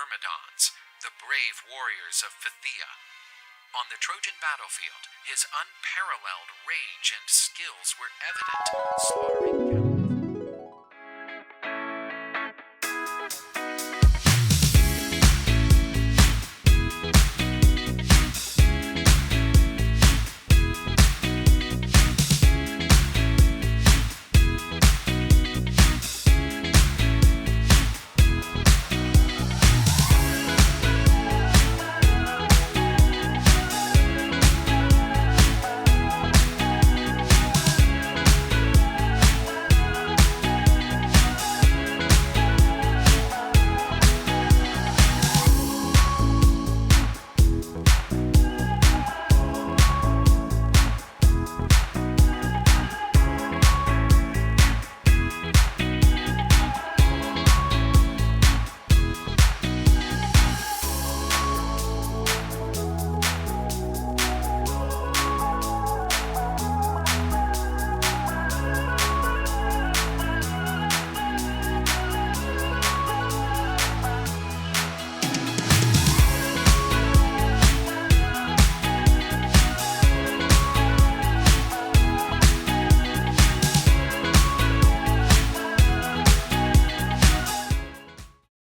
Myrmidons, the brave warriors of Phthia. On the Trojan battlefield, his unparalleled rage and skills were evident, slaughtering